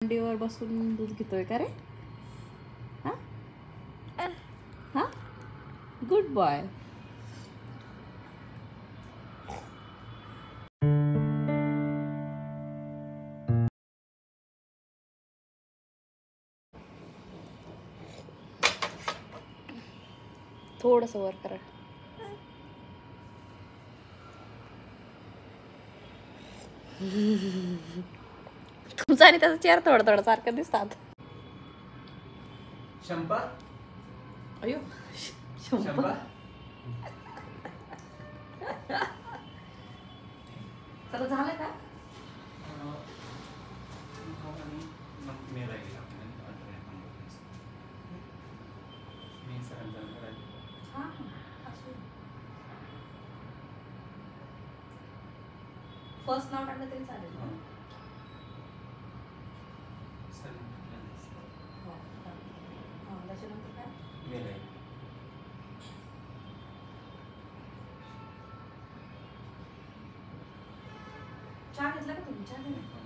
मांडीवर बसून दूध घेतोय का रे? हा हा, गुड बॉय. थोडस वर करा. तुमचा आणि त्याचा चेहरा थोडं थोडं सारखं दिसतात. शंपा, अयो शंपा, चला झालं का? फर्स्ट नाव टाकलं तरी चालेल. त्याच्यानंतर काय? चहा घेतला का तुम्ही? चहा घेतला?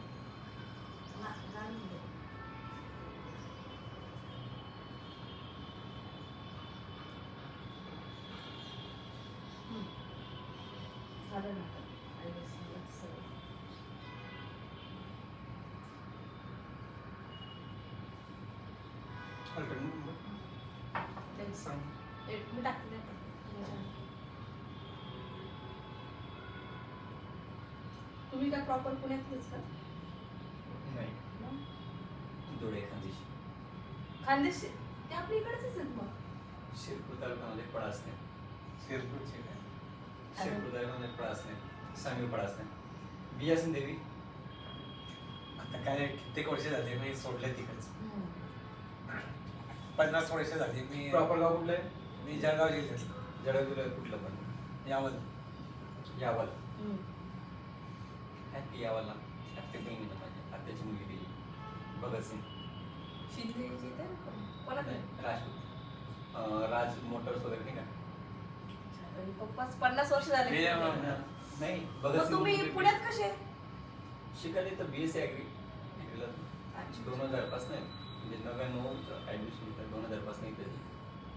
झालं ना. मी टाकते. तुम्ही काय प्रॉपर पुण्यातलेच का? नाही, धुळे खानदेश. खानदेश ते आपल्या इकडेच आहेत मग. शिरपूर तालुक्यामध्ये पळासने. शिरपूरचे काय? शिरपूर तालुक्यामध्ये पळासने, सांगवी पळासने. बियासन देवी. आता काय कित्येक वर्ष झाले मी सोडले तिकडच. 50 वर्ष झाली मी. प्रॉपर गाव कुठलं आहे? मी जळगाव जिल्ह्यात. जळगाव जिल्ह्यात कुठलं पण? यावल. यावल. हॅपी यावलला आत्या बहिणी ना माझ्या आत्याची मुलगी दिली भगतसिंग शिंदे राजपूत. राज मोटर्स वगैरे नाही का? पप्पा 50 वर्ष झाले. नाही, मग तुम्ही पुण्यात कसे शिकायला? तर BSc ॲग्री 2000 पासून आहे, म्हणजे 99 ऍडमिशन तर 2000 पासून इथे.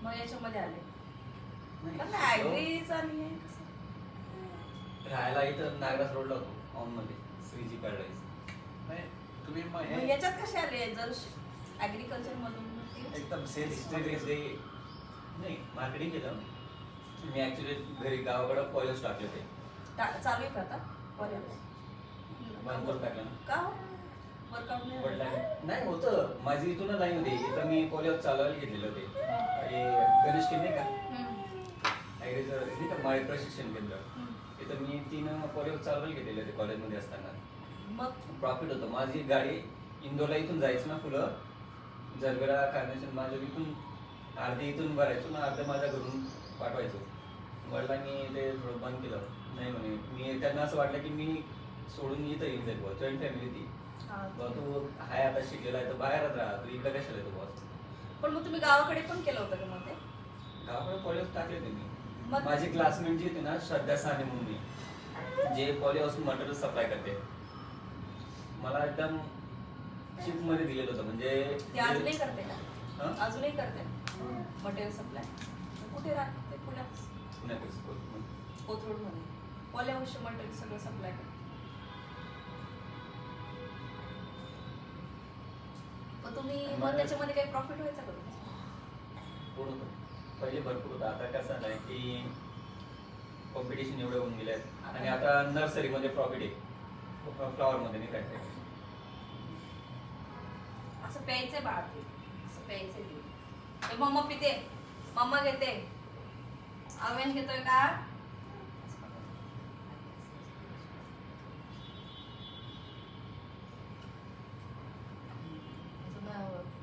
मग याच्यामध्ये आले राहायला इथं नागराज रोडला होतो ऑन मध्ये श्रीजी पॅराडाईज. नाही तुम्ही मग याच्यात कसे आले? जर ऍग्रिकल्चर मधून एकदम सेल्स नाही, मार्केटिंग केलं मी. ऍक्च्युली घरी गावाकडे कॉलेज टाकले होते. चालू आहे का आता कॉलेज? बंद करून टाकलं ना. का? वर्कआउट नाही होतं. माझी इथून लाईन होती. इथं मी कॉलेज चालवायला घेतलेले होते. गणेश किल्ले का नाही का माळी प्रशिक्षण केंद्र. इथं मी 3 कॉलेज चालवायला घेतलेले होते कॉलेजमध्ये असताना. मग प्रॉफिट होतं. माझी गाडी इंदोरला इथून जायचं ना फुलं जरगडा खाण्याचं. माझ्या इथून अर्धे इथून भरायचो ना, अर्धे माझ्या घरून पाठवायचो. वडिलांनी ते थोडं बंद केलं. नाही म्हणे, मी त्यांना असं वाटलं की मी सोडून इथं येऊन जाईल बॉस. जॉईंट फॅमिली ती. तू हाय आता शिकलेला आहे तर बाहेरच राहा, तू इकडे कशाला येतो बॉस. पण मग तुम्ही गावाकडे पण केलं होतं का? मग ते गावाकडे कॉलेज टाकले होते मी. माझी क्लासमेट जी होती ना श्रद्धा साने म्हणून, जे कॉलेज मटेरियल सप्लाय करते, मला एकदम चिप मध्ये दिलेलं होतं. म्हणजे ते अजूनही करते का? अजूनही करते मटेरियल सप्लाय. कुठे राहते? पुण्यात. कोथरूड मध्ये कॉलेज मटेरियल सगळं सप्लाय करते. तुम्ही मग त्याच्यामध्ये काही प्रॉफिट व्हायचा का? पहिले भरपूर होतं. आता कसं आहे की कॉम्पिटिशन एवढे होऊन गेले आहेत. आणि आता नर्सरीमध्ये प्रॉफिट आहे, फ्लॉवर मध्ये नाही काय. असं प्यायचंय बाळ, असं प्यायचंय. मम्मा पिते, मम्मा घेते. आवेन घेतोय का?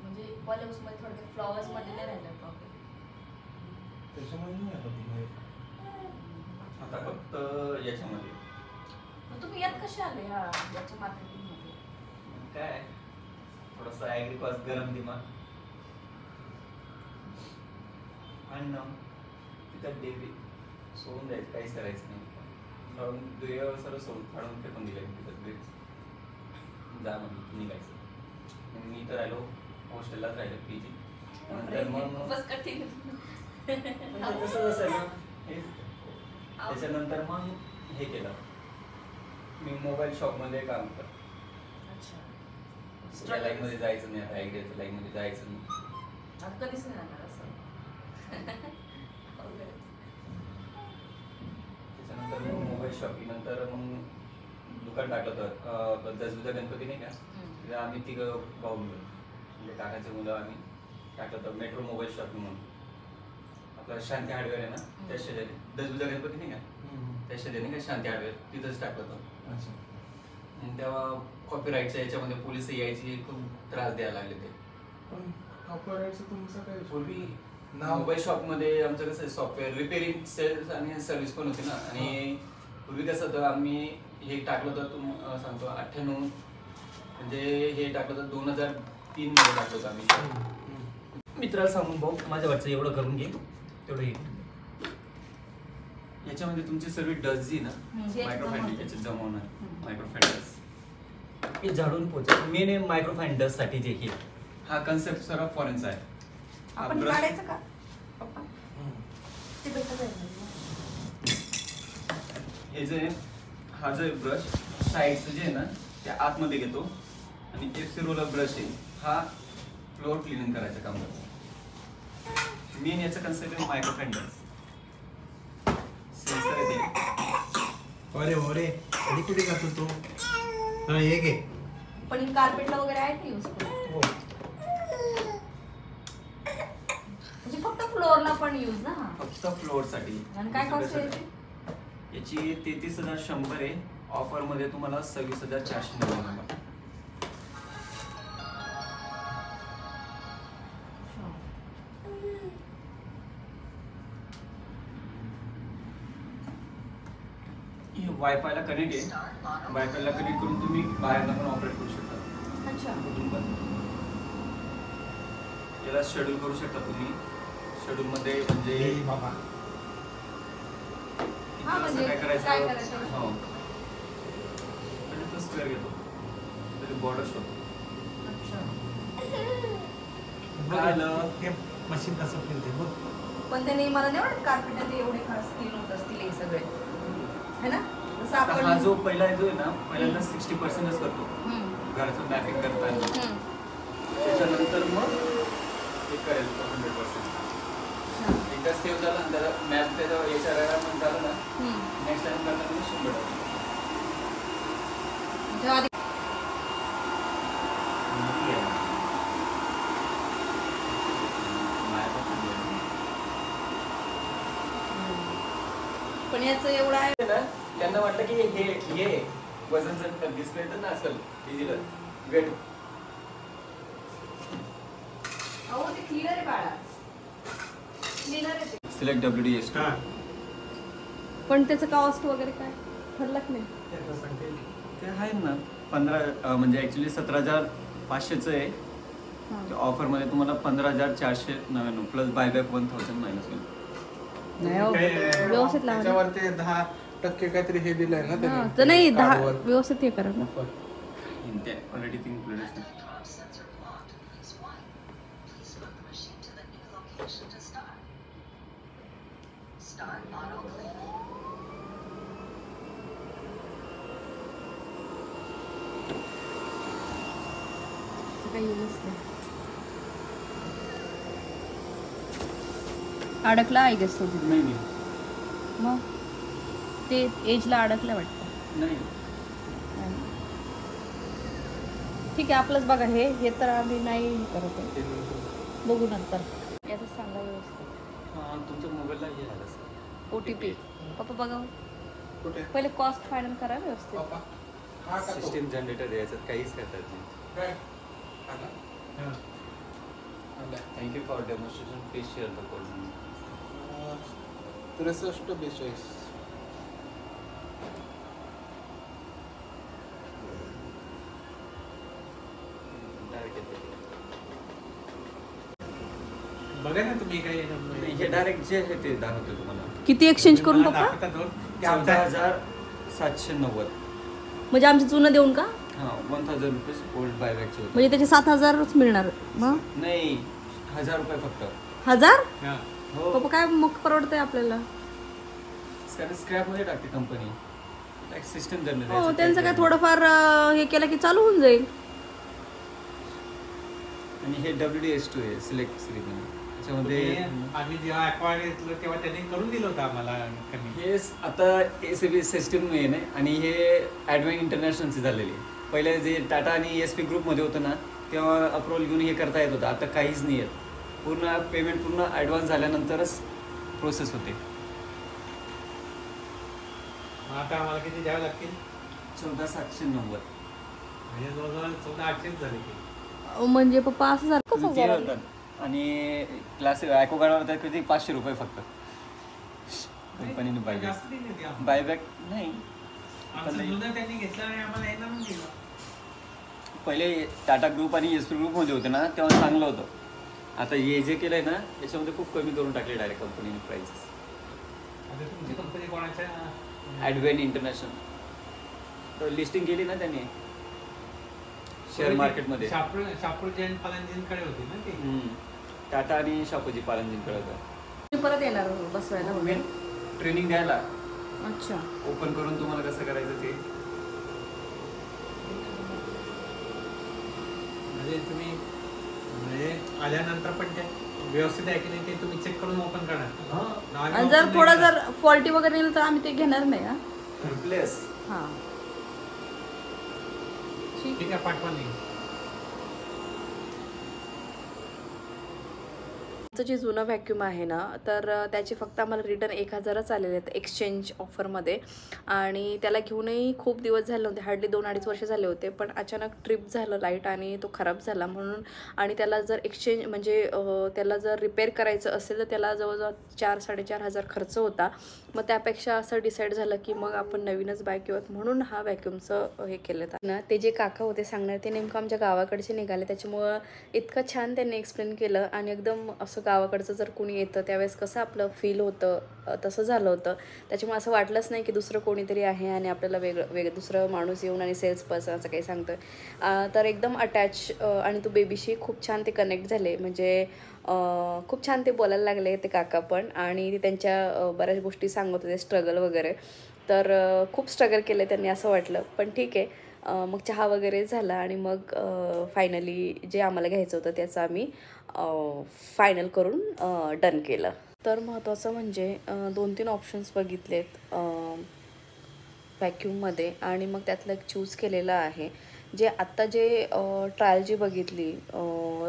म्हणजे कॉलेज मध्ये थोडक्यात फ्लॉवर्स मध्ये नाही राहिलं प्रॉफिट. त्याच्यामुळे नाही आता फक्त याच्यामध्ये. तुम्ही यात कसे आले याच्या मार्केटिंग मध्ये? काय थोडासा ऍग्रिकॉस गरम दिमाग अन्न तिथं डेली सोडून द्यायचं, काहीच करायचं नाही. सर्व सोडून फाडून फेकून दिलं तिथं जा म्हणजे निघायचं. इथं राहिलो हॉस्टेललाच राहिलो PG. नंतर मग खूपच कठीण. म्हणजे कसं असेल ना त्याच्यानंतर मग हे केलं मी मोबाईल शॉपमध्ये काम करतो. अच्छा. लाईन मध्ये जायचं नाही आता एकदा लाईन मध्ये जायचं नाही. आता कधीच नाही जाणार असं. त्याच्यानंतर मग मोबाईल शॉपिंग नंतर मग दुकान टाकलं होतं जसबुजा गणपती नाही का तिथे आम्ही तिघं भाऊ म्हणजे काकाचे मुलं आम्ही टाकलं होतं मेट्रो मोबाईल शॉपिंग म्हणून. आपलं शांती हार्डवेअर आहे ना त्या शेजारी दसबुजा गणपती नाही का त्या शेजारी नाही का शांती हार्डवेअर तिथंच टाकलं होतं. मग तेव्हा कॉपीराईटच्या याच्यामध्ये पोलिस यायची खूप त्रास द्यायला लागले ते. पण कॉपीराईटचं तुमचं काय पूर्वी मोबाईल शॉपमध्ये आमचं कसं सॉफ्टवेअर रिपेअरिंग सेल्स आणि सर्व्हिस पण होती ना. आणि पूर्वी कसं होतं आम्ही हे टाकलं होतं सांगतो 98 म्हणजे हे टाकलं होतं 2003 मध्ये टाकलं होतं आम्ही. मित्राला सांगून भाऊ माझ्या वाटचं एवढं करून घे तेवढं हे याच्यामध्ये तुमची सर्व डस्ट जी ना मायक्रोफाईन याच्यात जमवणार मायक्रोफाईन डस्ट हे झाडून पोचा मेन आहे मायक्रोफाईन डस्ट साठी जे हे हा कन्सेप्ट सर्व फॉरेनचा आहे. आपण काढायचं का पप्पा ते भेटत आहे. हे जे हा जो ब्रश साईडचं जे आहे ना ते आतमध्ये घेतो आणि FC रोलर ब्रश आहे हा फ्लोअर क्लिनिंग करायचं काम करतो. मेन याचं कन्सेप्ट आहे मायक्रोफाईन डस्ट सेन्सर आहे ते. अरे कधी कुठे जातो तो हा हे घे. पण कार्पेटला वगैरे आहे का युजफुल हो म्हणजे फक्त फ्लोअरला पण यूज ना हा. फक्त फ्लोअर साठी. आणि काय कॉस्ट आहे याची 33,100 आहे. ऑफर मध्ये तुम्हाला 26,499. वायफायला कनेक्ट आहे. वायफायला कनेक्ट करून तुम्ही बाहेरनं पण ऑपरेट करू शकता. अच्छा. कुठून पण याला शेड्यूल करू शकता तुम्ही. शेड्यूल मध्ये म्हणजे बाबा हा, म्हणजे काय काय करायचं करायचं? हो म्हणजे स्क्वेअर घेतो तरी बॉर्डर शोधतो. काय आलं ते मशीन कसं फिरते बघ. पण त्याने मला नाही वाटत कार्पेटात एवढे खास स्किल होत असतील हे सगळे है ना. जसं आता आपण हा जो पहिला जो आहे ना पहिल्यांदा 60%च करतो घराचं मॅपिंग करताना. त्याच्यानंतर मग हे करेल 100%. एकदा सेव्ह झाला ना त्याला मॅप त्याचा याच्या पण झालं ना नेक्स्ट टाइम करताना 100%. जेव्हा आधी पण याचं एवढं आहे ना त्यांना वाटलं की हे वजनचं डिस्प्ले तर नसेल डिजिटल वेट. अहो ते क्लिअर आहे बाळा क्लिअर आहे ते. Select WDS. पण त्याचं कॉस्ट वगैरे काय ठरलं की नाही. ते आहे ना 15 म्हणजे ऍक्च्युली 17,500चं आहे. ऑफर मध्ये तुम्हाला 15,499 प्लस बायबॅक 1,000 मायनस होईल. नाही हो, व्यवस्थित लावा. त्याच्यावर ते 10% काहीतरी हे दिलंय ना हा, त्याने. तर नाही 10 कार्डवर. व्यवस्थित हे करा ना. ऑलरेडी तीन प्लेट्स काही यूजच नाही. अडकला आहे गेस तो तिथे. नाही मग ते एजला अडकलं वाटतं. नाही ठीक आहे आपलंच बघा हे तर आम्ही नाही हे करत आहे. बघू नंतर याचं सांगा व्यवस्थित. तुमच्या मोबाईलला हे झालं सर OTP पप्पा बघा कुठे पहिले कॉस्ट फायनल करा व्यवस्थित. बाबा हा का तो? सिस्टीम जनरेटर याच्यात काहीच करतात नाही. काय हा ना? हा. Thank you for demonstration. Please share the code. 6342. बघा ना तुम्ही काय हे डायरेक्ट जे आहे ते दाखवतो तुम्हाला. किती एक्सचेंज करून पप्पा. 14,790. म्हणजे आमचं जुनं देऊन का हां 1000 रुपीज ओल्ड बायबॅकचे होते. म्हणजे त्याचे 7,000च मिळणार मग? नाही 1000 रुपये फक्त. 1000? हा. हो बाबा काय मग परवडतंय आपल्याला. कारण स्क्रॅपमध्ये टाकते कंपनी. सिस्टम जर हो त्यांचं काय थोडंफार हे केलं की चालू होऊन जाईल. आणि हे WDS2 आहे सिलेक्ट सिरीज त्याच्यामध्ये. आम्ही जेव्हा ॲक्वायर्ड घेतलं तेव्हा त्यांनी करून दिलं होतं आम्हाला कमी. हे आता ACB सिस्टम आहे आणि हे ॲडव्हान्स इंटरनॅशनलची झालेली आहे. पहिले जे टाटा आणि ESP ग्रुपमध्ये होतं ना तेव्हा अप्रुव्हल घेऊन हे करता येत होतं. आता काहीच नाही येत. पूर्ण पेमेंट पूर्ण ॲडव्हान्स झाल्यानंतरच प्रोसेस होते. आता आम्हाला किती द्यावे लागतील? 14,790. म्हणजे जवळजवळ 14,800 झाले की. म्हणजे पप्पा असं झालं कसं ते झालं? होतात आणि क्लास ॲकोगार्डवर होतात किती 500 रुपये फक्त कंपनीने बायबॅक. जास्त दिली होती आम्हाला. बायबॅक नाही आमचं जुनं त्यांनी घेतलं आणि आम्हाला येणार दिलं. पहिले टाटा ग्रुप आणि ESP ग्रुपमध्ये होते ना तेव्हा चांगलं होतं. आता हे जे केलंय ना याच्यामध्ये खूप कमी करून टाकले डायरेक्ट कंपनीने प्राइसेस. आता तुमची कंपनी कोणाच्या? ॲडव्हान्स इंटरनॅशनल तर लिस्टिंग केली ना त्यांनी शेअर मार्केटमध्ये. शापूर जैन पालनजींकडे होती ना ती. टाटा आणि शापूरजी पालनजींकडे होतं. तुम्ही परत येणार बसवायला वगैरे? ट्रेनिंग द्यायला अच्छा. ओपन करून तुम्हाला कसं करायचं ते. म्हणजे तुम्ही म्हणजे आल्यानंतर पण ते व्यवस्थित आहे की नाही ते तुम्ही चेक करून ओपन करणार. आणि जर थोडं जर फॉल्टी वगैरे येईल तर आम्ही ते घेणार नाही. हा रिप्लेस. हां ठीक आहे पाठवा नाही. जे जुनं व्हॅक्यूम आहे ना तर त्याचे फक्त आम्हाला रिटर्न 1,000च आलेले आहेत एक्सचेंज ऑफरमध्ये. आणि त्याला घेऊनही खूप दिवस झाले होते, हार्डली 2-2.5 वर्ष झाले होते. पण अचानक ट्रिप झालं लाईट आणि तो खराब झाला म्हणून. आणि त्याला जर एक्सचेंज म्हणजे त्याला जर रिपेअर करायचं असेल तर त्याला जवळजवळ 4-4.5 खर्च होता. मग त्यापेक्षा असं डिसाईड झालं की मग आपण नवीनच बाय किंवा म्हणून हा व्हॅक्यूमचं हे केलं ना. ते जे काका होते सांगणार ते नेमकं आमच्या गावाकडचे निघाले. त्याच्यामुळं इतकं छान त्यांनी एक्सप्लेन केलं आणि एकदम असं गावाकडचं जर कोणी येतं त्यावेळेस कसं आपलं फील होतं तसं झालं होतं. त्याच्यामुळे असं वाटलंच नाही की दुसरं कोणीतरी आहे आणि आपल्याला वेगळं दुसरं माणूस येऊन आणि सेल्स पर्सन असं काही सांगतं. तर एकदम अटॅच आणि तो बेबीशी खूप छान ते कनेक्ट झाले. म्हणजे खूप छान ते बोलायला लागले ते काका पण. आणि ते त्यांच्या बऱ्याच गोष्टी सांगत होते स्ट्रगल वगैरे. तर खूप स्ट्रगल केलं त्यांनी असं वाटलं. पण ठीक आहे. मग चहा वगैरे झाला आणि मग फायनली जे आम्हाला घ्यायचं होतं त्याचं आम्ही फायनल करून डन केलं. तर महत्त्वाचं म्हणजे 2-3 ऑप्शन्स बघितलेत व्हॅक्यूममध्ये आणि मग त्यातलं एक चूज केलेलं आहे. जे आत्ता जे ट्रायल जी बघितली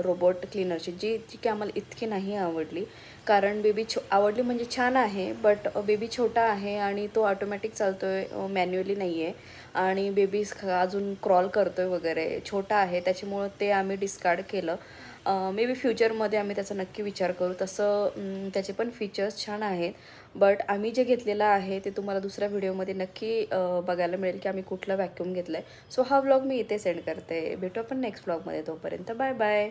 रोबोट क्लीनरची जी की आम्हाला इतकी नाही आवडली. कारण बेबी आवडली म्हणजे छान आहे बट बेबी छोटा आहे आणि तो ऑटोमॅटिक चालतो आहे मॅन्युअली नाही आहे. आणि बेबी अजून क्रॉल करतो आहे वगैरे छोटा आहे त्याच्यामुळं ते आम्ही डिस्कार्ड केलं. मे बी फ्युचरमध्ये आम्ही त्याचा नक्की विचार करू. तसं त्याचे पण फीचर्स छान आहेत. बट आम्ही जे घेतलेलं आहे ते तुम्हाला दुसऱ्या व्हिडिओमध्ये नक्की बघायला मिळेल की आम्ही कुठलं व्हॅक्यूम घेतलं आहे. सो हा व्लॉग मी इथे सेंड करते. भेटू आपण नेक्स्ट व्लॉगमध्ये. तोपर्यंत बाय बाय.